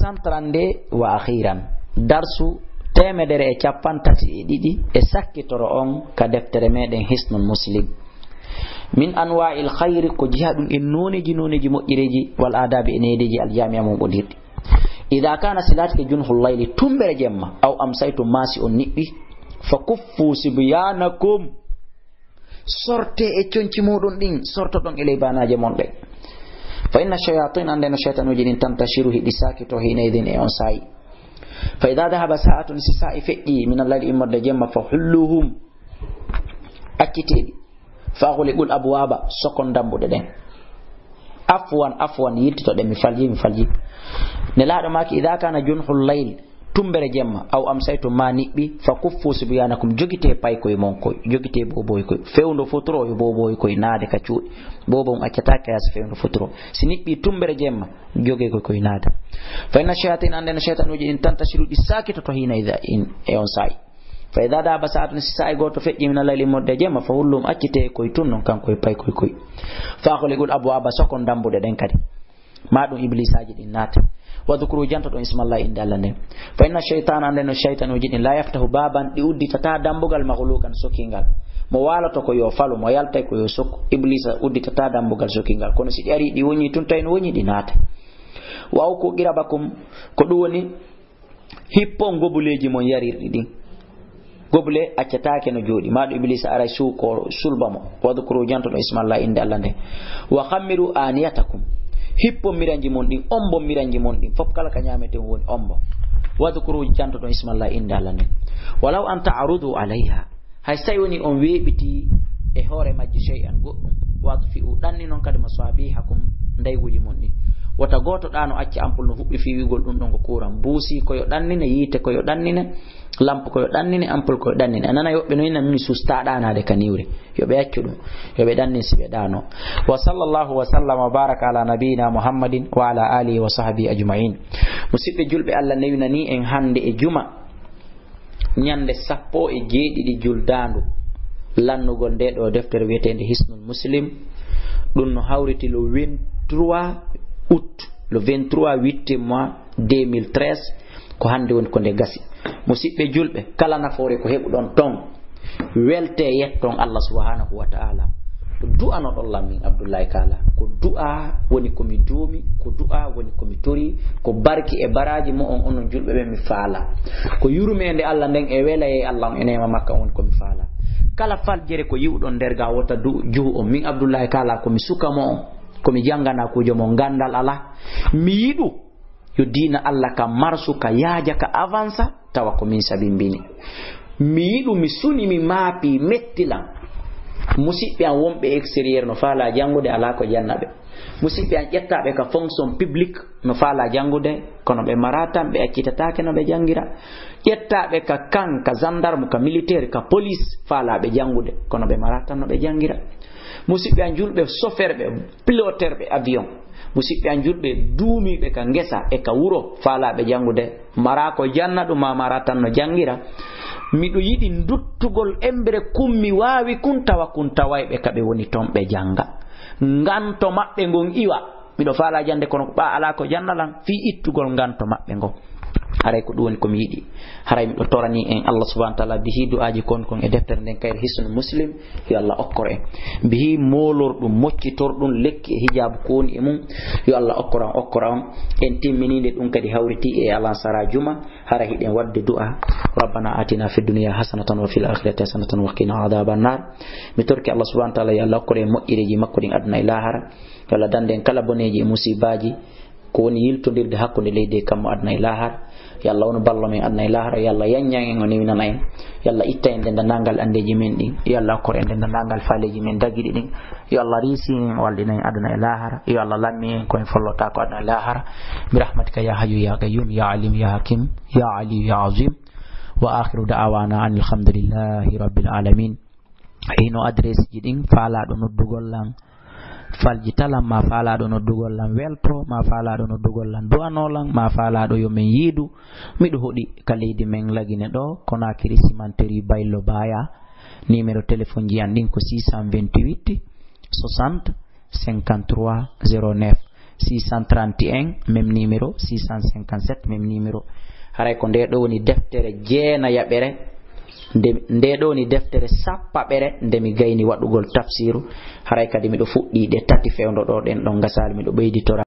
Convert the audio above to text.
132 wa akhiran darsu temedere e capantati e ɗiɗi e sakkitoro on ka deftere meɗen hisnul muslim min anwa'il khayri ko jiha ɗum e noneji moƴƴireji wal adabi e nedeji aljami'a mum ɓodirɗi idha kana silatike junhul layli tumbere jemma aw amsaytum masi on niɓɓi fa kuffu sibyanakum sorte e conci muɗum ɗin sorto ɗon e leybanaje mon ɗe fa inna shayatin andeno shaytanuji ɗin tantashiru hiɗi sakito hinaydin e on sayi fa idha dhahaba sa'atun si sa'i feƴƴi min allayli immorde jemma fa hulluhum akkiteɗi fa ghuliqul abwaba sokon dambuɗe ɗen afwan yittitoɗe mi falji nelaɗo maki idha kana junhul layl tumbere jemma aw amsaytum ma niɓɓi fa kuffu sibyanakum jogite paykoye mon koye jogite boboye koye fewndo fotoro yo boboye koye naade ka cuuɗi bobo accatake yasa fewndo fotoro si niɓɓi tumbere jemma joge koye naada fa inna shayatin andeno shaytanuji ɗin tantashiru ɗi sakitoto hina e on sayi fa idha daba sa'atun si sa'i goto feƴƴi min allayli modde jemma fa hullum accite koye tun non kankoye paykoye koye fa ghuliqul abwaba sokon dambuɗe ɗen kadi ma ɗum iblisaji ɗin naata wadhkuru janto ɗon ismallah inde Allah nden fa inna shaytana andeno shaytanuji ɗin la yaftahu baban ɗi udditata dambugal makhluqan sokingal mo walato ko yo falu mo yaltay ko yo sokku iblisa udditata dambugal sokingal kono si ɗi ari ɗi woni tun tawi no woni ɗi naata waw ko qirabakum ko ɗum woni hippon gobuleji mon yarirɗi ɗin gobule accatake no jooɗi maɗo iblisa aray suko sulbamo wadhkuru janto ɗon ismallah inde Allah nden wa khammiru aniyatakum hippo miranji mon ɗin ombo miranji mon ɗin fof kala ka ñameten woni ombo wadhkuru janto ɗon ismallah inde Allah nden walaw an ta'rudu alayha hay sai woni on weɓiti e hoore majji shay'an goɗɗum wadfi'u ɗanni noon kadi masabihakum ndayguji mon ɗin wata goto ɗano acci ampul no huɓɓi fiwigol ɗum ɗon ko kuran buusi koyo ɗannine yiite koyo ɗannine lampe koyo ɗannine ampul koyo ɗannine anana yoɓɓe noyina mi susta ɗanade ka niwre yoɓe accu ɗum yoɓe ɗannin si ɓe ɗano wa sallallahu wa sallam wa baraka ala nabiyina muhammadin wa ala alihi wa sahbihi ajma'in musidɓe julɓe Allah newinani en hande e juma ñande 17 juldandu lannugol nde ɗo deftere wiyetende hisnul muslim ɗum no hawriti le 23 août le 23 8 mois 2013 ko hande woni ko nde gasi musidɓe julɓe kala nafoore ko heɓuɗon ton welte yetton Allah subhanahu wa ta'ala ko du'a no ɗon lammin Abdoulaye Kala ko du'a woni komi duumi ko du'a woni komi tori ko barki e baraji mo on onon julɓe ɓe mi faala ko yurmede Allah nden e wela e Allah e nema makka woni komi faala kala faljere ko yiwɗon nder ga wota juhu on min Abdoulaye Kala komi suka mo on komi jangana kujo mo gandal ala mi yiɗu yo diina Allah ka marsu ka yaaja ka avansa tawa ko min sabimbini mi yiɗu mi suni mi maapi mettilan musidɓe an wonɓe extérieur no faala jangude ala ko jannaɓe musidɓe an ƴettaɓe ka fonction publique no faala jangude kono ɓe maratan ɓe accitatake no ɓe jangira ƴettaɓe ka kan ka gendarme ka militaire ka police faalaɓe jangude kono ɓe maratan no ɓe jangira musidɓe an julɓe chauffeur ɓe piloteur ɓe avion musidɓe an julɓe duumiɓe ka ngesa e ka wuro faalaɓe jangude mara ko janna ɗum ma mara tan no jangira miɗo yiɗi duttugol embre kummi wawi kun tawayɓe kaɓe woni toon ɓe janga nganto maɓɓe ngon iwa miɗo faala jande kono ɓa ala ko jannalan fi ittugol nganto maɓɓe ngon haray ko ɗum woni komi yiɗi haray miɗo torani en Allah subhanahu wa ta'ala bihi du'aji kon e deftere nden kayre hisnul muslim yo Allah okkor en bihi molor ɗum moccitor ɗum lekki e hijabu ko woni e mum yo Allah okkora on en timmininde ɗum kadi hawriti e alansara juma hara hiɗen wadde du'a rabbana atina fid dunya hasanatan wa fil akhirati hasanatan wa qina adhaban nar mi torki Allah subhanahu wa ta'ala yo Allah okkore en moƴƴireji makko ɗin aduna e lahara yo Allah dande en kala boneji e musibaji ko woni yiltodirde hakkunde leydi kammo aduna e lahara yo Allah wono ballo men aduna e lahara yo Allah yanñan en o newinana en yo Allah itta en dendangal andeji men ɗin yo Allah okkor en dendangal faaleji men dagiɗi ɗin yo Allah riisi en waldina en aduna e lahara yo Allah lammi en koyen follota ko aduna e lahara bi rahmatika ya hayyu ya qayyum ya alim ya hakim ya ali ya azim wa akhiru da'wana anil hamdulillahi rabbil alamin ino adresse ji ɗin faalaɗo noddugol lan faljitalam ma faalaɗo noddugol lan welto ma faalaɗo noddugol lan du'anolan ma faalaɗo yo men yiidu miɗo hoɗi ka leydi men lagine ɗo Conakry Simanteri Baylo Baya numéro téléphone ji an ɗin ko 628 60 53 09 631 même numéro 657 même numéro haray ko nde ɗo woni deftere jeena yaɓere nde ɗo ni deftere sappaɓere nde mi gayni waɗugol tafsiru haray kadi miɗo fuɗɗi ɗe tati fewndo ɗo ɗen ɗon gasali miɗo ɓeyditora